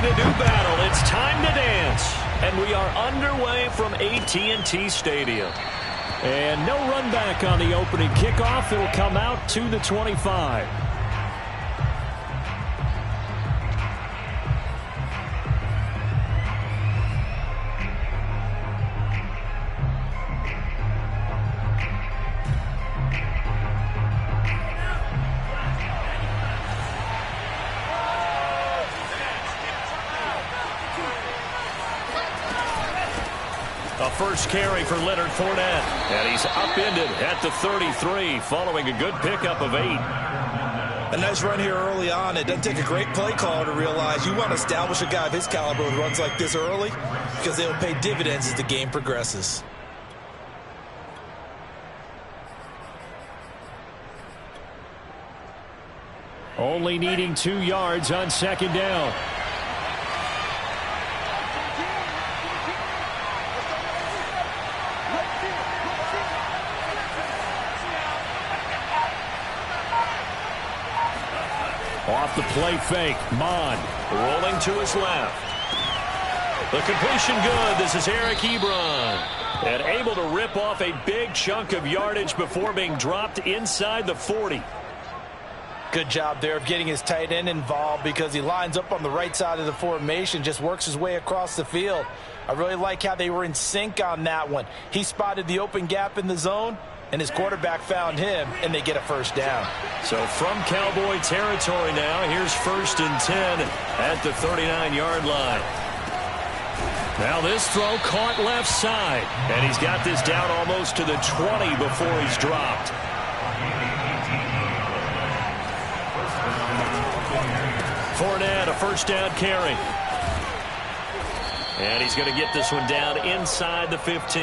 to do battle. It's time to dance. And we are underway from AT&T Stadium. And no run back on the opening kickoff. It'll come out to the 25. A first carry for Leonard Fournette. And he's upended at the 33 following a good pickup of 8. A nice run here early on. It doesn't take a great play caller to realize you want to establish a guy of his caliber who runs like this early because they'll pay dividends as the game progresses. Only needing 2 yards on second down. Off the play fake, Mond rolling to his left. The completion good. This is Eric Ebron. And able to rip off a big chunk of yardage before being dropped inside the 40. Good job there of getting his tight end involved because he lines up on the right side of the formation, just works his way across the field. I really like how they were in sync on that one. He spotted the open gap in the zone, and his quarterback found him, and they get a first down. So from Cowboy territory now, here's 1st and 10 at the 39-yard line. Now this throw caught left side, and he's got this down almost to the 20 before he's dropped. Fournette, a first down carry. And he's going to get this one down inside the 15.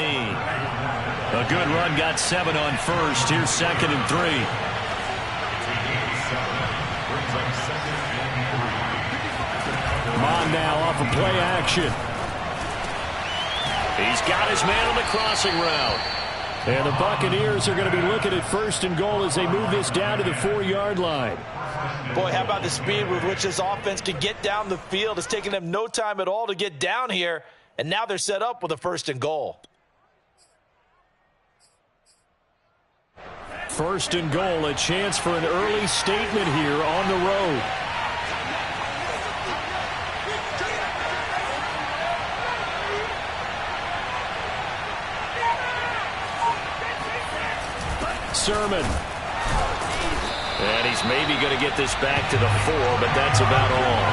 A good run, got 7 on first. Here's 2nd and 3. Mond now off of play action. He's got his man on the crossing route. And the Buccaneers are going to be looking at 1st and goal as they move this down to the 4-yard line. Boy, how about the speed with which this offense can get down the field? It's taken them no time at all to get down here, and now they're set up with a 1st and goal. 1st and goal, a chance for an early statement here on the road. Sermon. And he's maybe going to get this back to the 4, but that's about all.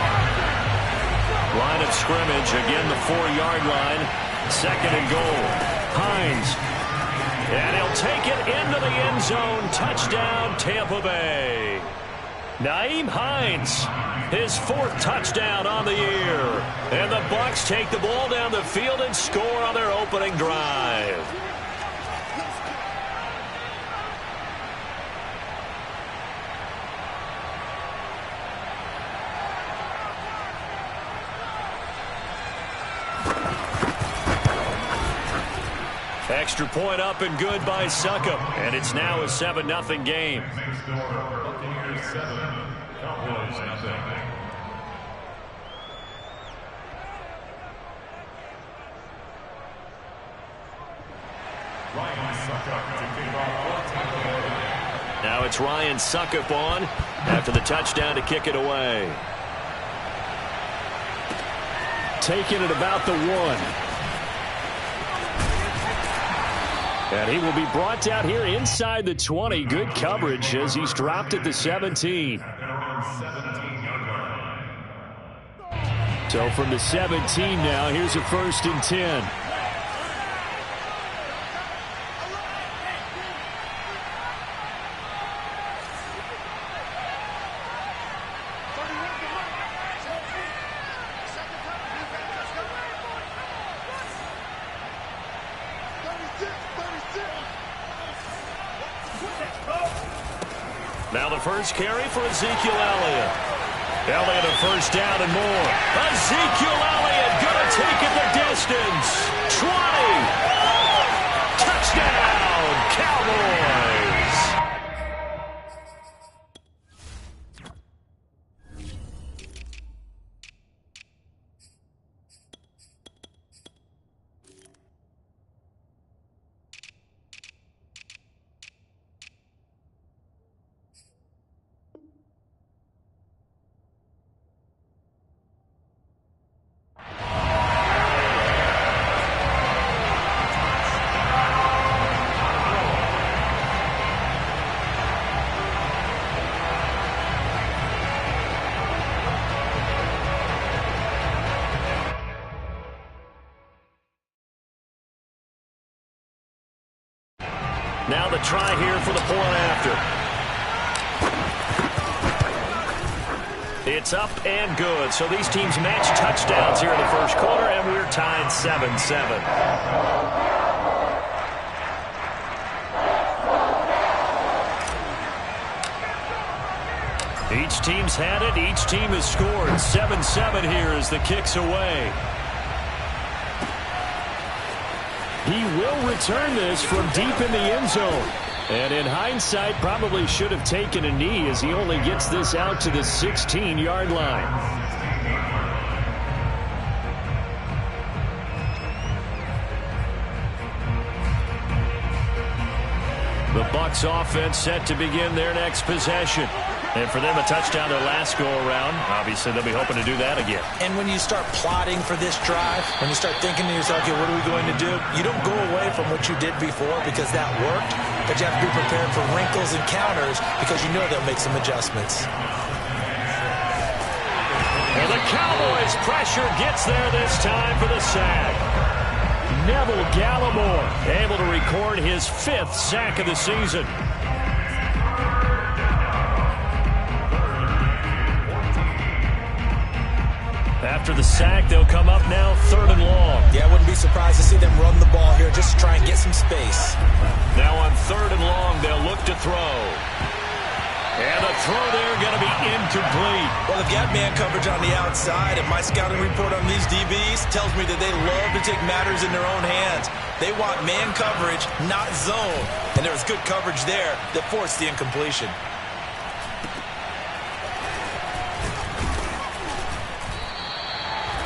Line of scrimmage, again the 4-yard line. 2nd and goal. Hines. And he'll take it into the end zone. Touchdown, Tampa Bay. Nyheim Hines, his 4th touchdown on the year. And the Bucs take the ball down the field and score on their opening drive. Extra point up and good by Succop. And it's now a 7-0 game. Now it's Ryan Succop on after the touchdown to kick it away. Taking it about the 1. And he will be brought down here inside the 20. Good coverage as he's dropped at the 17. So from the 17 now, here's a 1st and 10. Now the first carry for Ezekiel Elliott. Elliott a first down and more. Ezekiel Elliott going to take it the distance. 20. Touchdown, Cowboys. try here for the point after. It's up and good. So these teams match touchdowns here in the first quarter, and we're tied 7-7. Each team's had it. Each team has scored. 7-7 here as the kick's away. He will return this from deep in the end zone. And in hindsight, probably should have taken a knee as he only gets this out to the 16-yard line. The Bucs offense set to begin their next possession. And for them, a touchdown their last go-around. Obviously, they'll be hoping to do that again. And when you start plotting for this drive, when you start thinking to yourself, okay, what are we going to do? You don't go away from what you did before because that worked, but you have to be prepared for wrinkles and counters because you know they'll make some adjustments. And the Cowboys' pressure gets there this time for the sack. Neville Gallimore able to record his 5th sack of the season. After the sack, they'll come up now 3rd and long. Yeah, I wouldn't be surprised to see them run the ball here just to try and get some space. Now on 3rd and long, they'll look to throw. And the throw there going to be incomplete. Well, they've got man coverage on the outside, and my scouting report on these DBs tells me that they love to take matters in their own hands. They want man coverage, not zone. And there was good coverage there that forced the incompletion.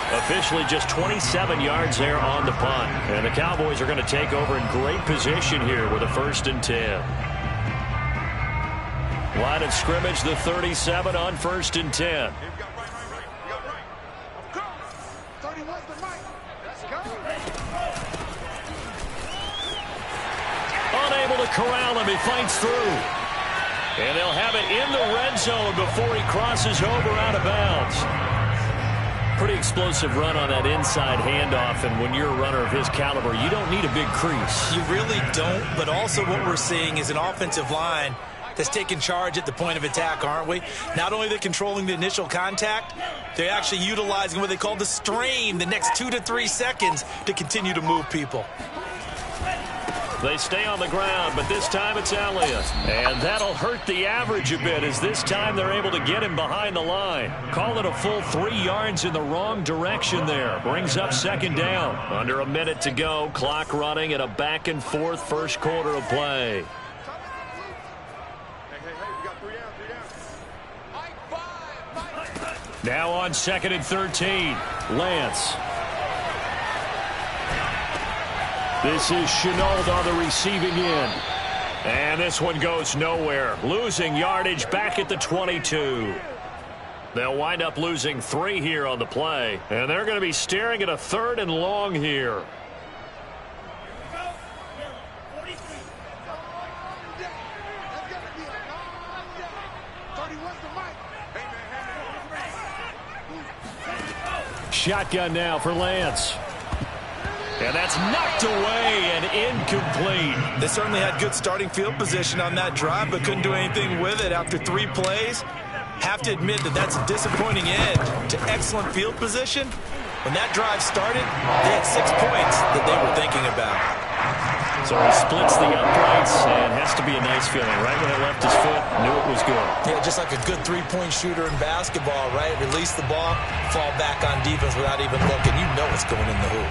Officially just 27 yards there on the punt. And the Cowboys are going to take over in great position here with a 1st and 10. Line of scrimmage, the 37 on 1st and 10. Unable to corral him. He fights through. And they'll have it in the red zone before he crosses over out of bounds. Pretty explosive run on that inside handoff, and when you're a runner of his caliber, you don't need a big crease. You really don't, but also what we're seeing is an offensive line that's taking charge at the point of attack, aren't we? Not only are they controlling the initial contact, they're actually utilizing what they call the strain, the next 2 to 3 seconds to continue to move people. They stay on the ground, but this time it's Elliott. And that'll hurt the average a bit as this time they're able to get him behind the line. Call it a full 3 yards in the wrong direction there. Brings up 2nd down. Under a minute to go. Clock running at a back-and-forth first quarter of play. Now on 2nd and 13. Lance. This is Chenault on the receiving end. And this one goes nowhere. Losing yardage back at the 22. They'll wind up losing 3 here on the play. And they're going to be staring at a 3rd and long here. Shotgun now for Lance. And that's knocked away and incomplete. They certainly had good starting field position on that drive, but couldn't do anything with it after 3 plays. Have to admit that that's a disappointing end to excellent field position. When that drive started, they had 6 points that they were thinking about. So he splits the uprights, and has to be a nice feeling. Right when it left his foot, knew it was good. Yeah, just like a good 3-point shooter in basketball, right? Release the ball, fall back on defense without even looking. You know it's going in the hoop.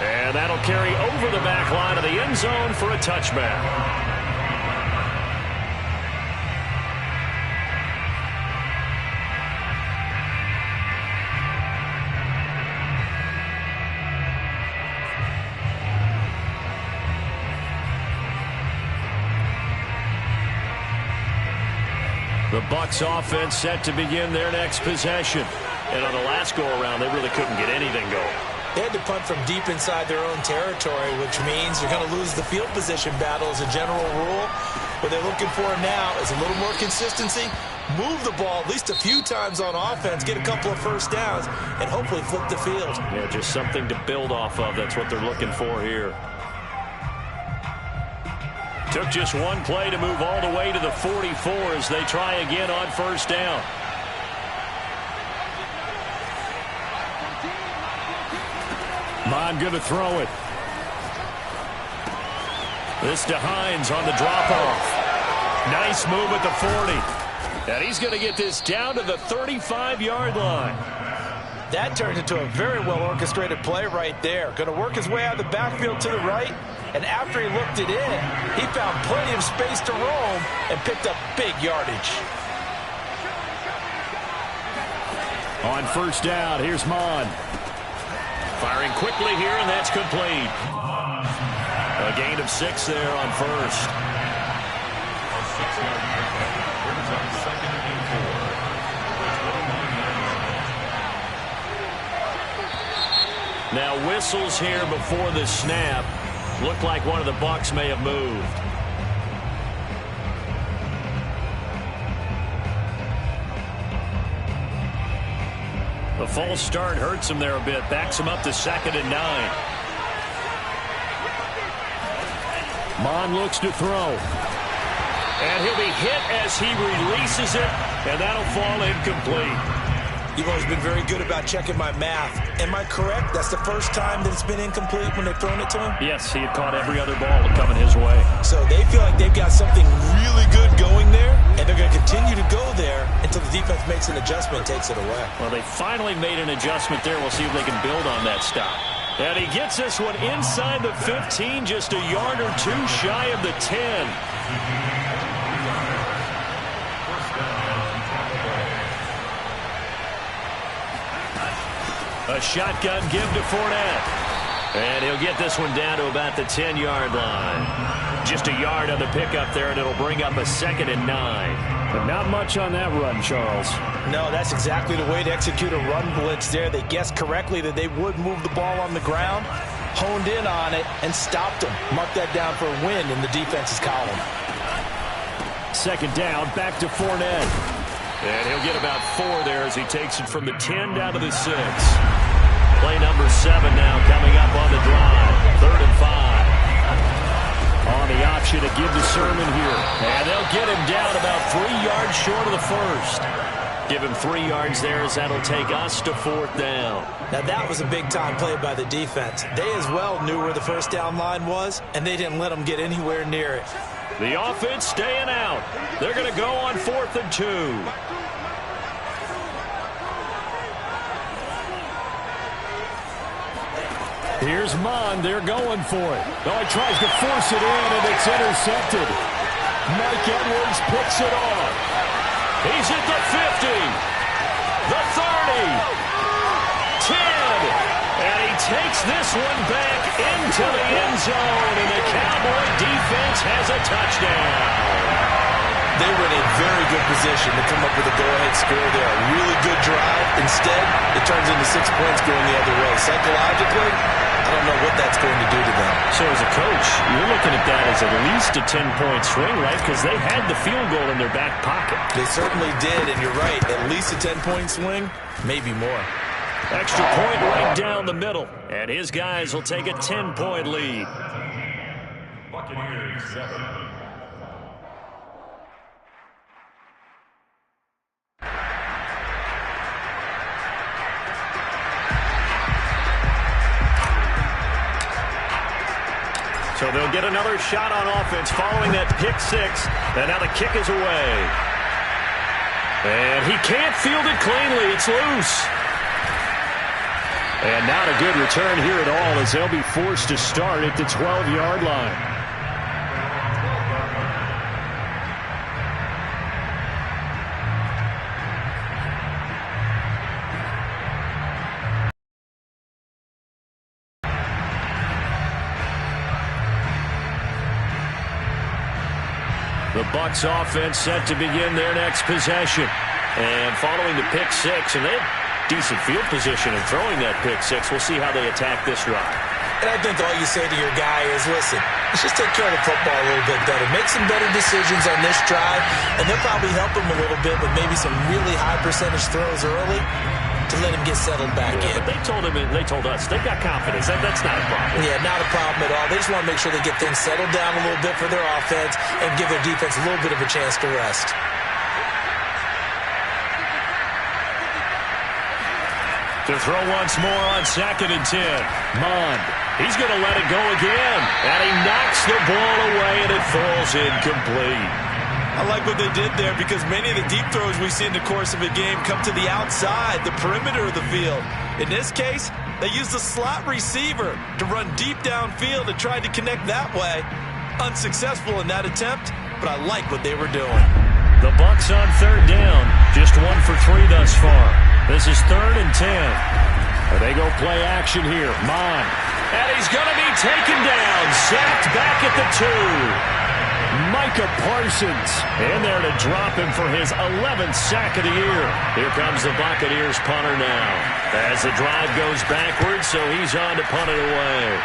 And that'll carry over the back line of the end zone for a touchback. The Bucs offense set to begin their next possession. And on the last go-around, they really couldn't get anything going. They had to punt from deep inside their own territory, which means you're going to lose the field position battle as a general rule. What they're looking for now is a little more consistency, move the ball at least a few times on offense, get a couple of first downs, and hopefully flip the field. Yeah, just something to build off of. That's what they're looking for here. Took just one play to move all the way to the 44 as they try again on first down. Mon going to throw it. This to Hines on the drop-off. Nice move at the 40. And he's going to get this down to the 35-yard line. That turns into a very well-orchestrated play right there. Going to work his way out of the backfield to the right. And after he looked it in, he found plenty of space to roam and picked up big yardage. On first down, here's Mon. Firing quickly here, and that's complete. A gain of 6 there on first. Now whistles here before the snap. Looked like one of the Bucs may have moved. The false start hurts him there a bit. Backs him up to 2nd and 9. Mon looks to throw. And he'll be hit as he releases it, and that'll fall incomplete. You've always been very good about checking my math. Am I correct? That's the first time that it's been incomplete when they've thrown it to him? Yes, he had caught every other ball coming his way. So they feel like they've got something really good going there, and they're going to continue to go there until the defense makes an adjustment and takes it away. Well, they finally made an adjustment there. We'll see if they can build on that stop. And he gets this one inside the 15, just a yard or two shy of the 10. A shotgun give to Fournette. And he'll get this one down to about the 10-yard line. Just a yard on the pickup there, and it'll bring up a 2nd and 9. But not much on that run, Charles. No, that's exactly the way to execute a run blitz there. They guessed correctly that they would move the ball on the ground, honed in on it, and stopped them. Mark that down for a win in the defense's column. 2nd down, back to Fournette. And he'll get about 4 there as he takes it from the 10 down to the 6. Play number 7 now coming up on the drive. 3rd and 5. On the option to give to Sermon here. And they'll get him down about 3 yards short of the first. Give him 3 yards there as that'll take us to 4th down. Now that was a big-time play by the defense. They as well knew where the first down line was, and they didn't let them get anywhere near it. The offense staying out. They're going to go on 4th and 2. Here's Mon. They're going for it. Oh, he tries to force it in, and it's intercepted. Mike Edwards picks it off. He's at the 50, the 30, 10, and he takes this one back into the end zone, and the Cowboy defense has a touchdown. They were in a very good position to come up with a go-ahead score there. A really good drive. Instead, it turns into 6 points going the other way. Psychologically, I don't know what that's going to do to them. So as a coach, you're looking at that as at least a 10-point swing, right? Because they had the field goal in their back pocket. They certainly did, and you're right. At least a 10-point swing, maybe more. Extra point right down the middle. And his guys will take a 10-point lead. Buccaneers 7. So they'll get another shot on offense following that pick 6. And now the kick is away. And he can't field it cleanly. It's loose. And not a good return here at all as they'll be forced to start at the 12-yard line. The Bucs offense set to begin their next possession. And following the pick 6, and they have decent field position in throwing that pick 6. We'll see how they attack this drive. And I think all you say to your guy is, listen, let's just take care of the football a little bit better. Make some better decisions on this drive, and they'll probably help him a little bit with maybe some really high percentage throws early to let him get settled back in. But they told us, they've got confidence. That's not a problem. Yeah, not a problem at all. They just want to make sure they get things settled down a little bit for their offense and give their defense a little bit of a chance to rest. To throw once more on 2nd and 10. Mond. He's going to let it go again. And he knocks the ball away, and it falls incomplete. I like what they did there because many of the deep throws we see in the course of a game come to the outside, the perimeter of the field. In this case, they used the slot receiver to run deep downfield and tried to connect that way. Unsuccessful in that attempt, but I like what they were doing. The Bucs on 3rd down. Just 1 for 3 thus far. This is 3rd and 10. They go play action here. Mond. And he's going to be taken down. Sacked back at the 2. Micah Parsons in there to drop him for his 11th sack of the year. Here comes the Buccaneers punter now. As the drive goes backwards, so he's on to punt it away.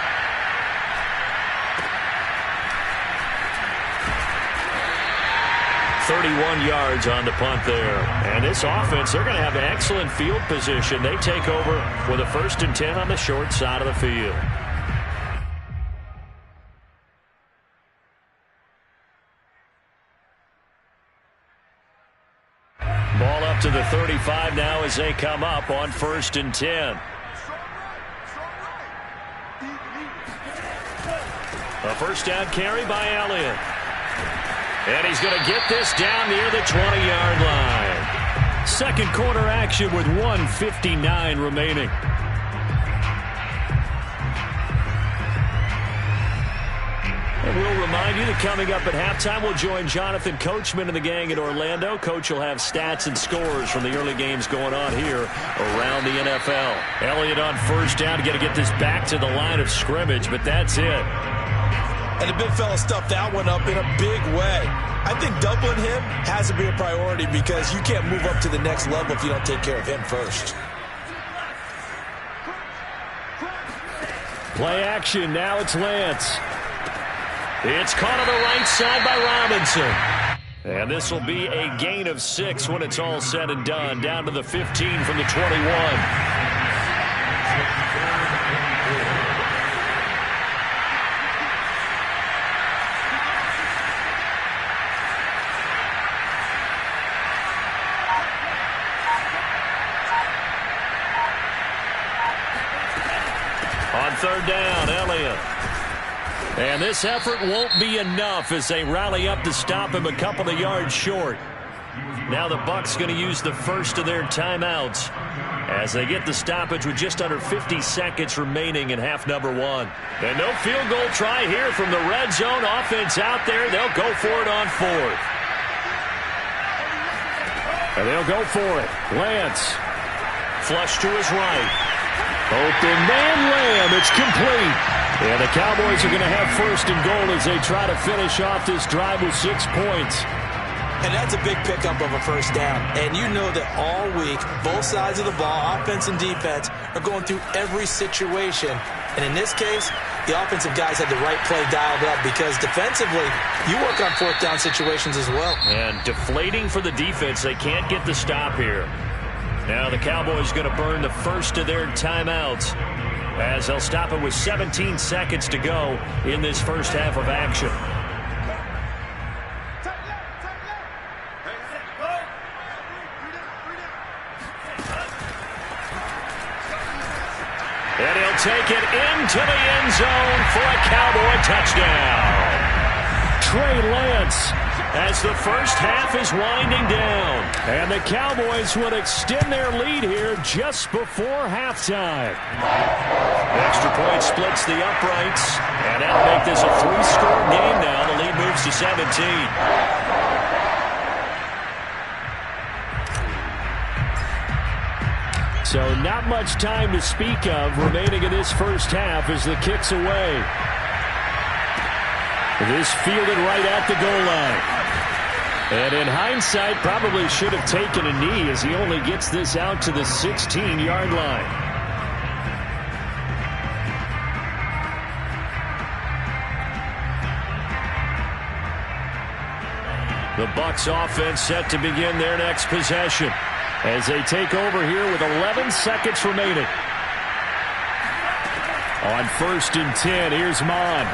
.31 yards on the punt there. And this offense, they're going to have excellent field position. They take over with a 1st and 10 on the short side of the field. Ball up to the 35 now as they come up on 1st and 10. A first down carry by Elliott. And he's going to get this down near the 20-yard line. Second quarter action with 1:59 remaining. And we'll remind you that coming up at halftime, we'll join Jonathan Coachman and the gang in Orlando. Coach will have stats and scores from the early games going on here around the NFL. Elliott on first down, got to get this back to the line of scrimmage, but that's it. And the big fella stuffed that one up in a big way. I think doubling him has to be a priority because you can't move up to the next level if you don't take care of him first. Play action. Now it's Lance. It's caught on the right side by Robinson. And this will be a gain of 6 when it's all said and done. Down to the 15 from the 21. On 3rd down, Elliott. And this effort won't be enough as they rally up to stop him a couple of yards short. Now the Bucs going to use the first of their timeouts as they get the stoppage with just under 50 seconds remaining in half number 1. And no field goal try here from the red zone. Offense out there. They'll go for it on 4th. And they'll go for it. Lance. Flush to his right. Open man Lamb. It's complete. And the Cowboys are going to have 1st and goal as they try to finish off this drive with 6 points. And that's a big pickup of a first down. And you know that all week, both sides of the ball, offense and defense, are going through every situation. And in this case, the offensive guys had the right play dialed up because defensively, you work on 4th down situations as well. And deflating for the defense. They can't get the stop here. Now the Cowboys going to burn the first of their timeouts as they'll stop it with 17 seconds to go in this first half of action. And he'll take it into the end zone for a Cowboy touchdown. Trey Lance as the first half is winding down. And the Cowboys will extend their lead here just before halftime. The extra point splits the uprights. And that'll make this a 3-score game now. The lead moves to 17. So not much time to speak of remaining in this first half as the kick's away. This fielded right at the goal line. And in hindsight, probably should have taken a knee as he only gets this out to the 16-yard line. The Bucs offense set to begin their next possession as they take over here with 11 seconds remaining. On 1st and 10, here's Mon.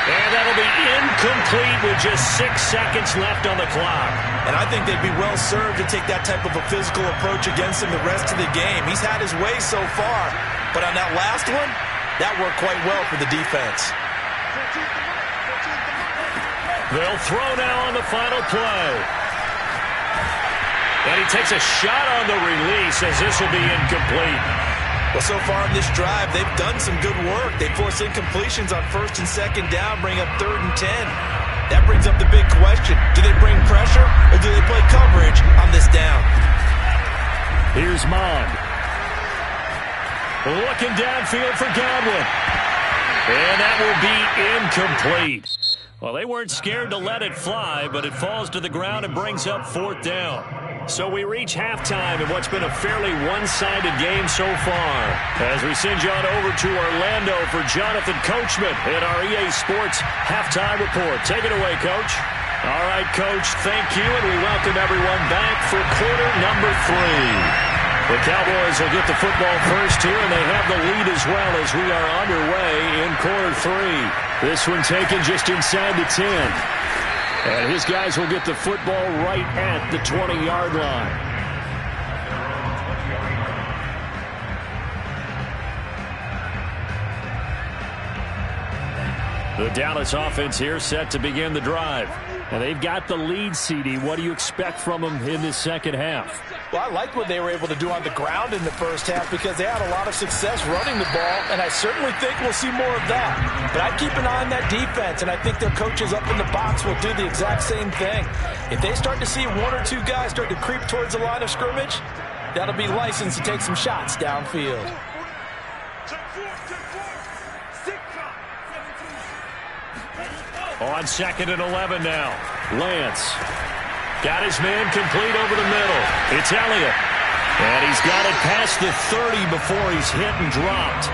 And that'll be incomplete with just 6 seconds left on the clock. And I think they'd be well served to take that type of a physical approach against him the rest of the game. He's had his way so far, but on that last one, that worked quite well for the defense. They'll throw now on the final play. And he takes a shot on the release as this will be incomplete. Well, so far in this drive, they've done some good work. They force incompletions on 1st and 2nd down, bring up 3rd and 10. That brings up the big question. Do they bring pressure or do they play coverage on this down? Here's Mond. Looking downfield for Godwin. And that will be incomplete. Well, they weren't scared to let it fly, but it falls to the ground and brings up 4th down. So we reach halftime in what's been a fairly one-sided game so far. As we send you on over to Orlando for Jonathan Coachman in our EA Sports Halftime Report. Take it away, Coach. All right, Coach, thank you, and we welcome everyone back for quarter number 3. The Cowboys will get the football first here, and they have the lead as well as we are underway in quarter 3. This one taken just inside the 10. And his guys will get the football right at the 20-yard line. The Dallas offense here set to begin the drive. And they've got the lead, CD. What do you expect from them in this second half? Well, I liked what they were able to do on the ground in the first half because they had a lot of success running the ball, and I certainly think we'll see more of that. But I'd keep an eye on that defense, and I think their coaches up in the box will do the exact same thing. If they start to see 1 or 2 guys start to creep towards the line of scrimmage, that'll be licensed to take some shots downfield. On 2nd and 11 now. Lance got his man complete over the middle. It's Elliott. And he's got it past the 30 before he's hit and dropped.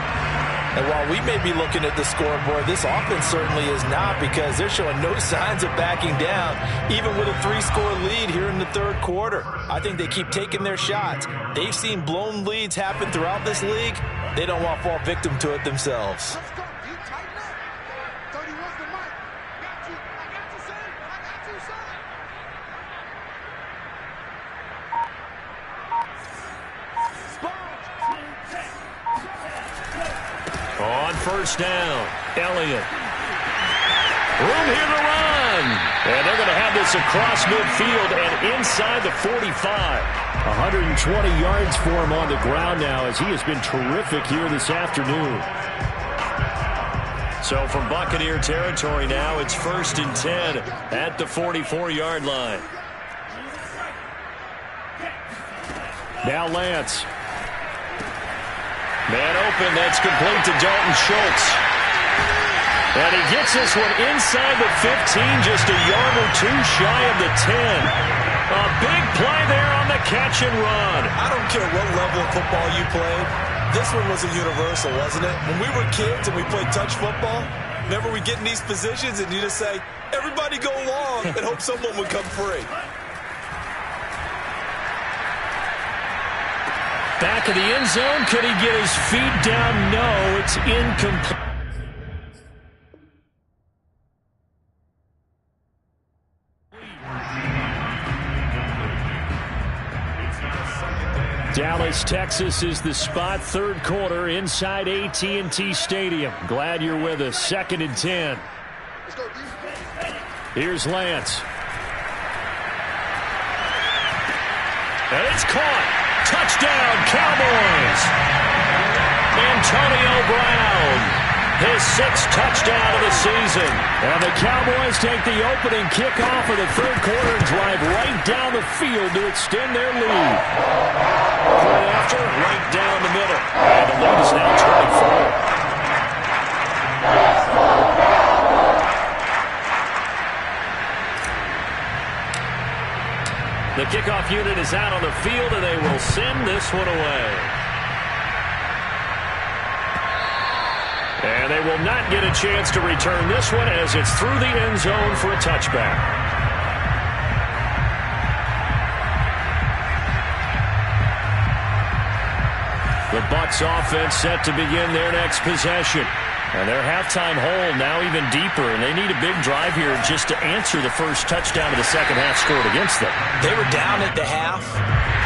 And while we may be looking at the scoreboard, this offense certainly is not because they're showing no signs of backing down, even with a 3-score lead here in the 3rd quarter. I think they keep taking their shots. They've seen blown leads happen throughout this league. They don't want to fall victim to it themselves. On 1st down, Elliott. Room here to run. And they're going to have this across midfield and inside the 45. 120 yards for him on the ground now as he has been terrific here this afternoon. So from Buccaneer territory now, it's 1st and 10 at the 44-yard line. Now Lance. Man open, that's complete to Dalton Schultz. And he gets this one inside the 15, just a yard or 2 shy of the 10. A big play there on the catch and run. I don't care what level of football you played. This one was a universal, wasn't it? When we were kids and we played touch football, remember we get in these positions and you just say, everybody go long and hope someone would come free. Back of the end zone. Could he get his feet down? No, it's incomplete. Dallas, Texas is the spot. 3rd quarter inside AT&T Stadium. Glad you're with us. 2nd and 10. Here's Lance. And it's caught. Touchdown, Cowboys! Antonio Brown, his 6th touchdown of the season. And the Cowboys take the opening kickoff of the 3rd quarter and drive right down the field to extend their lead. Right after, right down the middle. And the lead is now 24. The kickoff unit is out on the field, and they will send this one away. And they will not get a chance to return this one as it's through the end zone for a touchback. The Bucs offense set to begin their next possession. And their halftime hole now even deeper, and they need a big drive here just to answer the first touchdown of the second half scored against them. They were down at the half.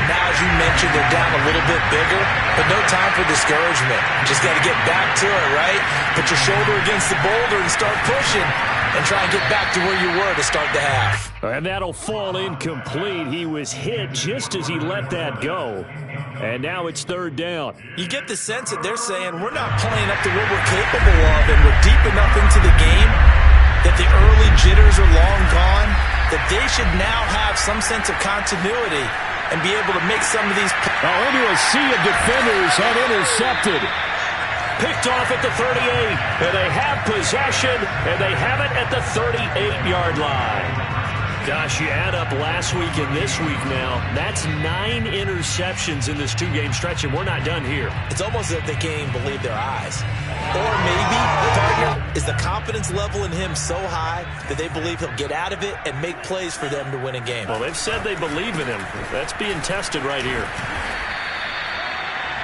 Now, as you mentioned, they're down a little bit bigger, but no time for discouragement. Just got to get back to it, right? Put your shoulder against the boulder and start pushing and try and get back to where you were to start the half. And that'll fall incomplete. He was hit just as he let that go. And now it's third down. You get the sense that they're saying we're not playing up to what we're capable of, and we're deep enough into the game that the early jitters are long gone, that they should now have some sense of continuity and be able to make some of these. Now into a sea of defenders and intercepted. Picked off at the 38, and they have possession, and they have it at the 38-yard line. Gosh, you add up last week and this week now, that's 9 interceptions in this two-game stretch, and we're not done here. It's almost as if they can't even believe their eyes. Or maybe, partner, is the confidence level in him so high that they believe he'll get out of it and make plays for them to win a game. Well, they've said they believe in him. That's being tested right here.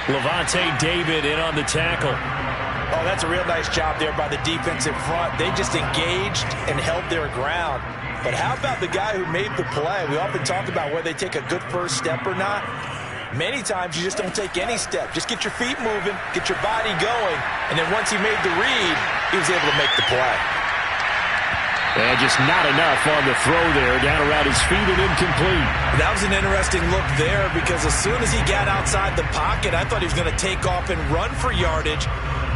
Levante David in on the tackle. Oh, that's a real nice job there by the defensive front. They just engaged and held their ground. But how about the guy who made the play? We often talk about whether they take a good first step or not. Many times you just don't take any step. Just get your feet moving, get your body going, and then once he made the read, he was able to make the play. And just not enough on the throw there, down around his feet and incomplete. That was an interesting look there because as soon as he got outside the pocket, I thought he was going to take off and run for yardage.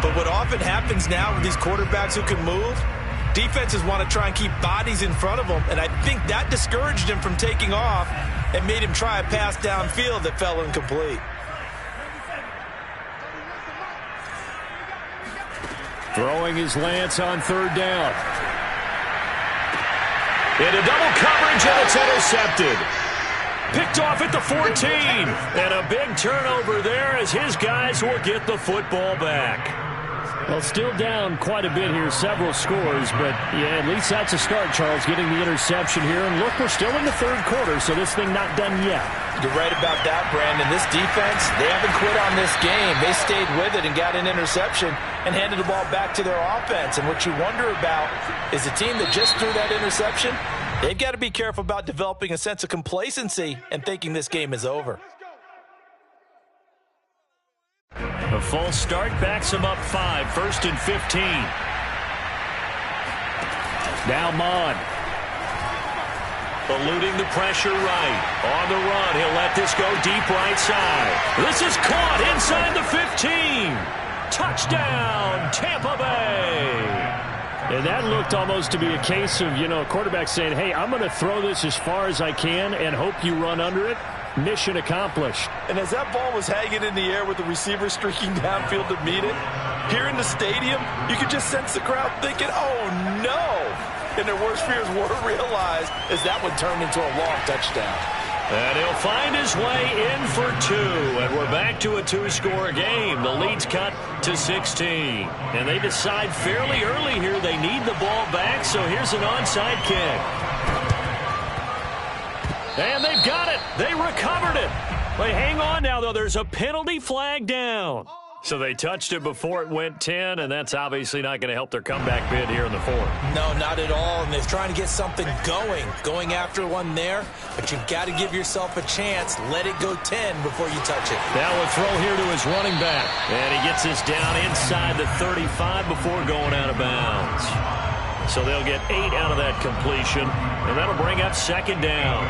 But what often happens now with these quarterbacks who can move, defenses want to try and keep bodies in front of them, and I think that discouraged him from taking off and made him try a pass downfield that fell incomplete. Throwing his Lance on third down. Into double coverage, and it's intercepted. Picked off at the 14. And a big turnover there as his guys will get the football back. Well, still down quite a bit here, several scores, but yeah, at least that's a start, Charles, getting the interception here. And look, we're still in the third quarter, so this thing not done yet. You're right about that, Brandon. This defense, they haven't quit on this game. They stayed with it and got an interception and handed the ball back to their offense. And what you wonder about is the team that just threw that interception, they've got to be careful about developing a sense of complacency and thinking this game is over. A false start backs him up 5, 1st and 15. Now Mon. Eluding the pressure right. On the run, he'll let this go deep right side. This is caught inside the 15. Touchdown, Tampa Bay. And that looked almost to be a case of, a quarterback saying, hey, I'm going to throw this as far as I can and hope you run under it. Mission accomplished. And as that ball was hanging in the air with the receiver streaking downfield to meet it, here in the stadium, you could just sense the crowd thinking, oh, no. And their worst fears were realized as that one turned into a long touchdown. And he'll find his way in for 2. And we're back to a 2-score game. The lead's cut to 16. And they decide fairly early here they need the ball back, so here's an onside kick. And they've got it. They recovered it. They hang on now, though. There's a penalty flag down. So they touched it before it went 10, and that's obviously not going to help their comeback bid here in the 4th. No, not at all. And they're trying to get something going after one there. But you've got to give yourself a chance. Let it go 10 before you touch it. Now a throw here to his running back. And he gets this down inside the 35 before going out of bounds. So they'll get 8 out of that completion, and that'll bring up 2nd down.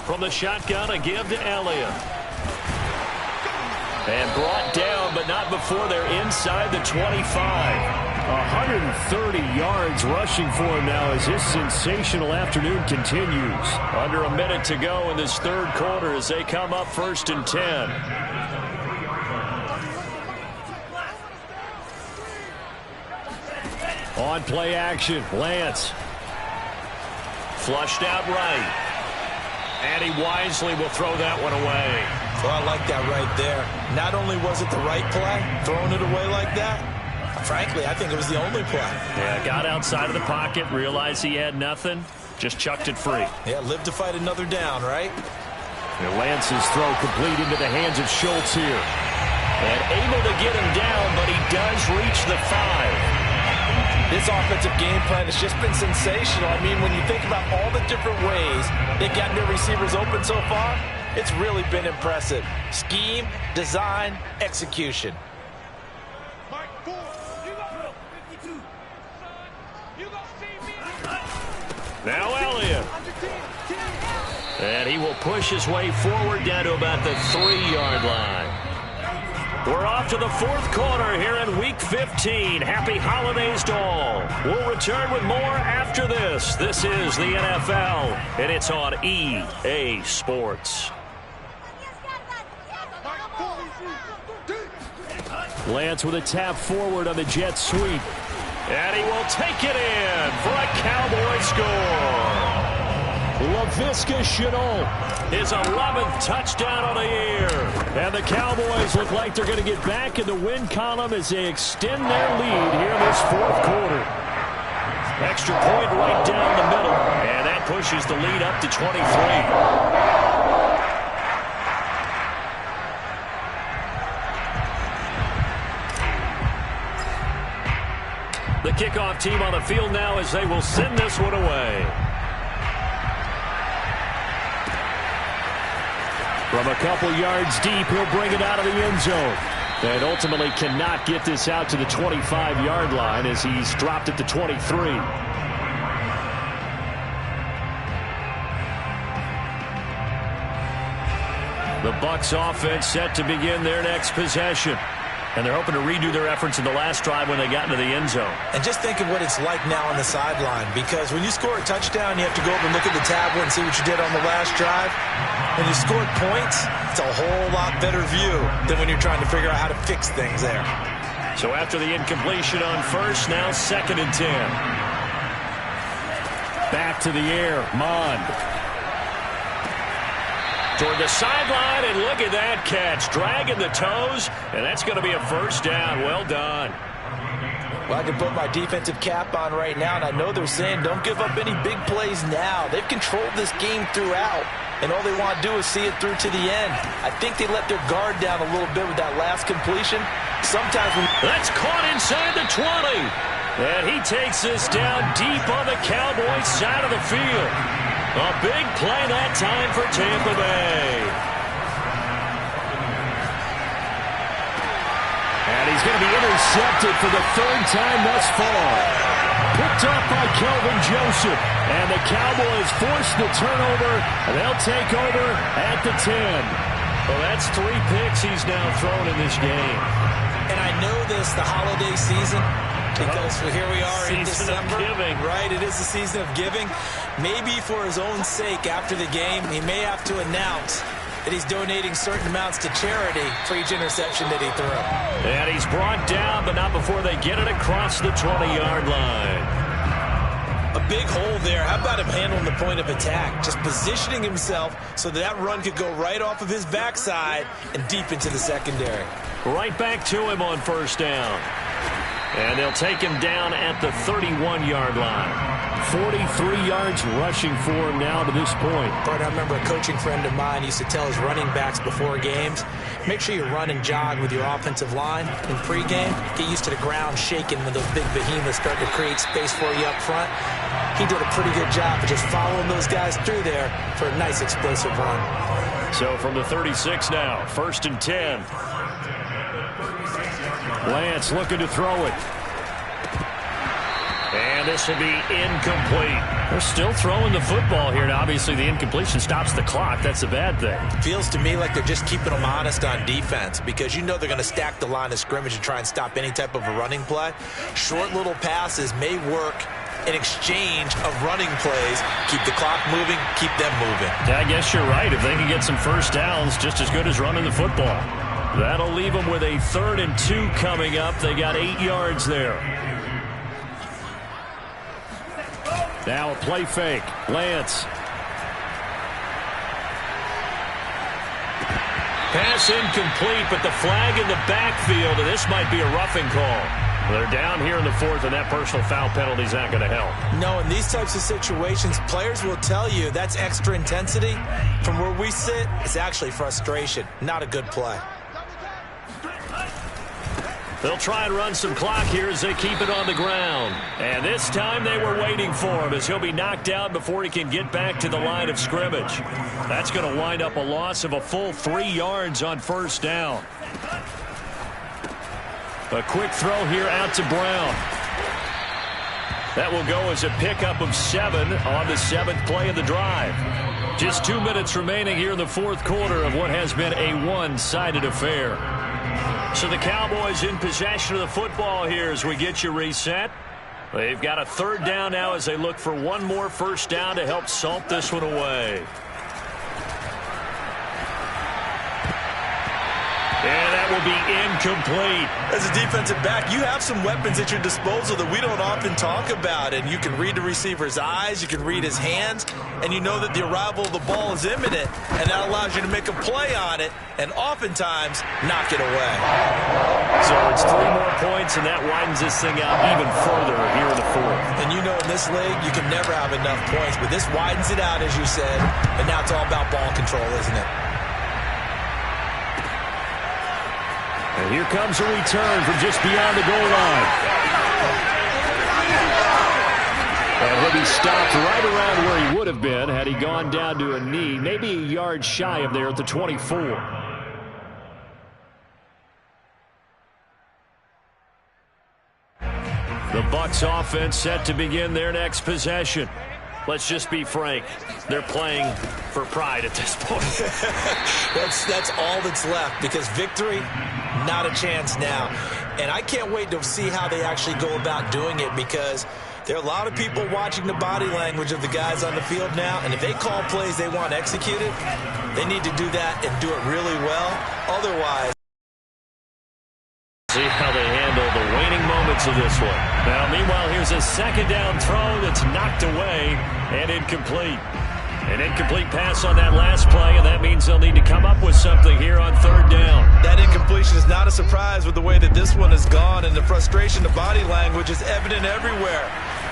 From the shotgun, a give to Elliott. And brought down, but not before they're inside the 25. 130 yards rushing for him now as his sensational afternoon continues. Under a minute to go in this third quarter as they come up 1st and 10. On play action, Lance. Flushed out right. And he wisely will throw that one away. Well, I like that right there. Not only was it the right play, throwing it away like that, frankly, I think it was the only play. Yeah, got outside of the pocket, realized he had nothing, just chucked it free. Yeah, live to fight another down, right? And Lance's throw complete into the hands of Schultz here. And able to get him down, but he does reach the 5. This offensive game plan has just been sensational. I mean, when you think about all the different ways they've gotten their receivers open so far, it's really been impressive. Scheme, design, execution. Now Elliott. And he will push his way forward down to about the 3-yard line. We're off to the 4th quarter here in Week 15. Happy holidays to all. We'll return with more after this. This is the NFL, and it's on EA Sports. Lance with a tap forward on the jet sweep. And he will take it in for a Cowboy score. Laviska Shenault, his 11th touchdown on the year. And the Cowboys look like they're going to get back in the win column as they extend their lead here in this 4th quarter. Extra point right down the middle. And that pushes the lead up to 23. The kickoff team on the field now as they will send this one away. From a couple yards deep, he'll bring it out of the end zone. And ultimately cannot get this out to the 25-yard line as he's dropped it to 23. The Bucs offense set to begin their next possession. And they're hoping to redo their efforts in the last drive when they got into the end zone. And just think of what it's like now on the sideline. Because when you score a touchdown, you have to go over and look at the tablet and see what you did on the last drive. When you scored points, it's a whole lot better view than when you're trying to figure out how to fix things there. So after the incompletion on first, now 2nd and 10. Back to the air, Mond. Toward the sideline, and look at that catch. Dragging the toes, and that's going to be a first down. Well done. Well, I can put my defensive cap on right now, and I know they're saying don't give up any big plays now. They've controlled this game throughout, and all they want to do is see it through to the end. I think they let their guard down a little bit with that last completion. Sometimes when that's caught inside the 20. And he takes this down deep on the Cowboys side of the field. A big play that time for Tampa Bay. And he's going to be intercepted for the 3rd time thus far. Picked up by Kelvin Joseph. And the Cowboys force the turnover, and they'll take over at the 10. Well, that's 3 picks he's now thrown in this game. And I know this, the holiday season, because here we are in December, right? It is the season of giving. Maybe for his own sake after the game, he may have to announce that he's donating certain amounts to charity for each interception that he threw. And he's brought down, but not before they get it across the 20-yard line. A big hole there. How about him handling the point of attack? Just positioning himself so that run could go right off of his backside and deep into the secondary. Right back to him on first down. And they'll take him down at the 31-yard line. 43 yards rushing for him now to this point. But I remember a coaching friend of mine used to tell his running backs before games, make sure you run and jog with your offensive line in pregame. Get used to the ground shaking when those big behemoths start to create space for you up front. He did a pretty good job of just following those guys through there for a nice explosive run. So from the 36 now, 1st and 10. Lance looking to throw it. And this will be incomplete. They're still throwing the football here, and obviously the incompletion stops the clock. That's a bad thing. Feels to me like they're just keeping them honest on defense because you know they're going to stack the line of scrimmage and try and stop any type of a running play. Short little passes may work in exchange of running plays. Keep the clock moving, keep them moving. Yeah, I guess you're right. If they can get some first downs, just as good as running the football. That'll leave them with a 3rd and 2 coming up. They got 8 yards there. Now a play fake. Lance. Pass incomplete, but the flag in the backfield, and this might be a roughing call. They're down here in the fourth, and that personal foul penalty is not going to help. No, in these types of situations, players will tell you that's extra intensity. From where we sit, it's actually frustration, not a good play. They'll try and run some clock here as they keep it on the ground. And this time they were waiting for him as he'll be knocked down before he can get back to the line of scrimmage. That's going to wind up a loss of a full 3 yards on first down. A quick throw here out to Brown. That will go as a pickup of 7 on the 7th play of the drive. Just 2 minutes remaining here in the fourth quarter of what has been a one-sided affair. So the Cowboys in possession of the football here as we get you reset. They've got a 3rd down now as they look for one more first down to help salt this one away. And that will be incomplete. As a defensive back, you have some weapons at your disposal that we don't often talk about. And you can read the receiver's eyes, you can read his hands, and you know that the arrival of the ball is imminent. And that allows you to make a play on it and oftentimes knock it away. So it's 3 more points, and that widens this thing out even further here in the fourth. And you know in this league, you can never have enough points. But this widens it out, as you said. And now it's all about ball control, isn't it? And here comes a return from just beyond the goal line. And he'll be stopped right around where he would have been had he gone down to a knee, maybe a yard shy of there at the 24. The Bucs offense set to begin their next possession. Let's just be frank. They're playing for pride at this point. That's all that's left, because victory, not a chance now. And I can't wait to see how they actually go about doing it, because there are a lot of people watching the body language of the guys on the field now, and if they call plays they want executed, they need to do that and do it really well. Otherwise, see how they handle the waning moments of this one. Now, meanwhile, here's a 2nd down throw that's knocked away and incomplete. An incomplete pass on that last play, and that means they'll need to come up with something here on 3rd down. That incompletion is not a surprise with the way that this one has gone, and the frustration, the body language is evident everywhere.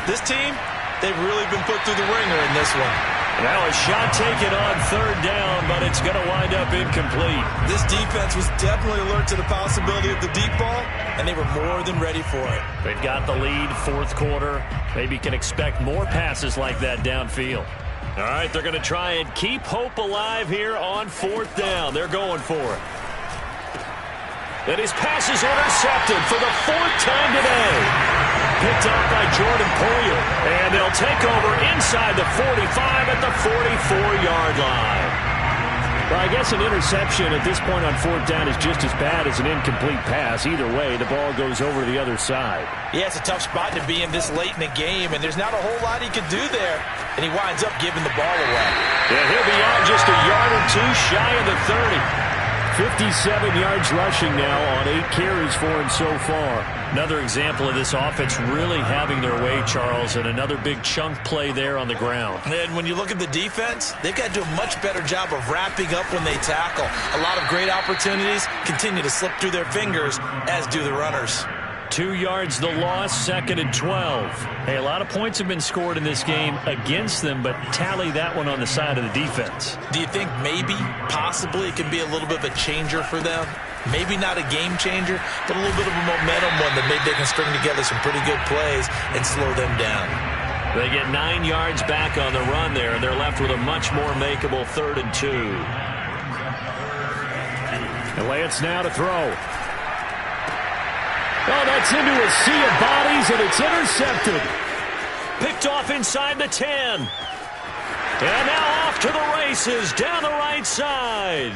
This team, they've really been put through the ringer in this one. Now a shot taken on 3rd down, but it's going to wind up incomplete. This defense was definitely alert to the possibility of the deep ball, and they were more than ready for it. They've got the lead, 4th quarter. Maybe can expect more passes like that downfield. All right, they're going to try and keep hope alive here on 4th down. They're going for it. And his pass is intercepted for the 4th time today. Picked up by Jordan Poyer. And they'll take over inside the 45 at the 44-yard line. Well, I guess an interception at this point on 4th down is just as bad as an incomplete pass. Either way, the ball goes over to the other side. Yeah, it's a tough spot to be in this late in the game, and there's not a whole lot he could do there. And he winds up giving the ball away. Yeah, he'll be out just a yard or 2 shy of the 30. 57 yards rushing now on 8 carries for him so far. Another example of this offense really having their way, Charles, and another big chunk play there on the ground. And when you look at the defense, they've got to do a much better job of wrapping up when they tackle. A lot of great opportunities continue to slip through their fingers, as do the runners. 2 yards the loss, 2nd and 12. Hey, a lot of points have been scored in this game against them, but tally that one on the side of the defense. Do you think maybe, possibly, it can be a little bit of a changer for them? Maybe not a game changer, but a little bit of a momentum one that maybe they can string together some pretty good plays and slow them down. They get 9 yards back on the run there, and they're left with a much more makeable 3rd and 2. And Lance now to throw. Oh, that's into a sea of bodies, and it's intercepted. Picked off inside the 10. And now off to the races down the right side.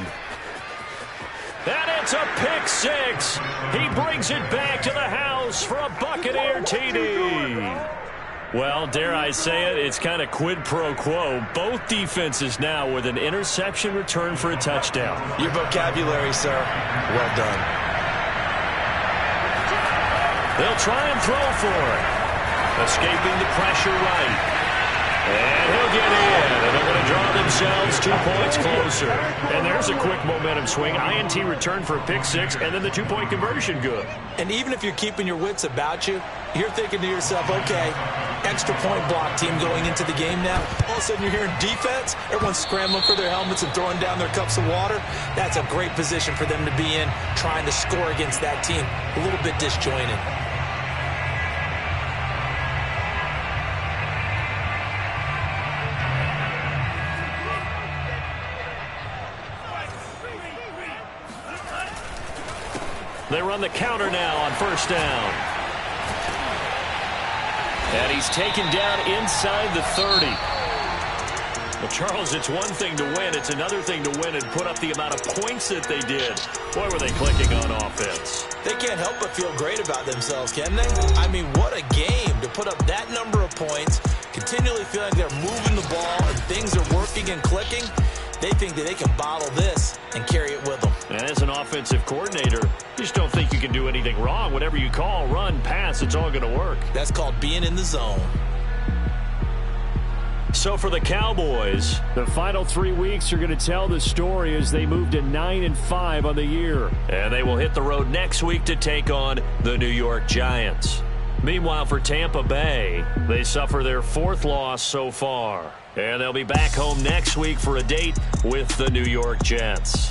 And it's a pick 6. He brings it back to the house for a Buccaneer TD. Well, dare I say it, it's kind of quid pro quo. Both defenses now with an interception return for a touchdown. Your vocabulary, sir. Well done. They'll try and throw for it. Escaping the pressure right. And he'll get in. And they're going to draw themselves 2 points closer. And there's a quick momentum swing. INT return for a pick six, and then the two-point conversion good. And even if you're keeping your wits about you, you're thinking to yourself, okay, extra point block team going into the game now. All of a sudden you're hearing defense. Everyone's scrambling for their helmets and throwing down their cups of water. That's a great position for them to be in, trying to score against that team. A little bit disjointed. They run the counter now on first down. And he's taken down inside the 30. Well, Charles, it's one thing to win. It's another thing to win and put up the amount of points that they did. Boy, were they clicking on offense. They can't help but feel great about themselves, can they? I mean, what a game to put up that number of points, continually feeling they're moving the ball and things are working and clicking. They think that they can bottle this and carry it with them. And as an offensive coordinator, you just don't think you can do anything wrong. Whatever you call, run, pass, it's all going to work. That's called being in the zone. So for the Cowboys, the final 3 weeks are going to tell the story as they move to 9-5 on the year. And they will hit the road next week to take on the New York Giants. Meanwhile, for Tampa Bay, they suffer their 4th loss so far. And they'll be back home next week for a date with the New York Jets.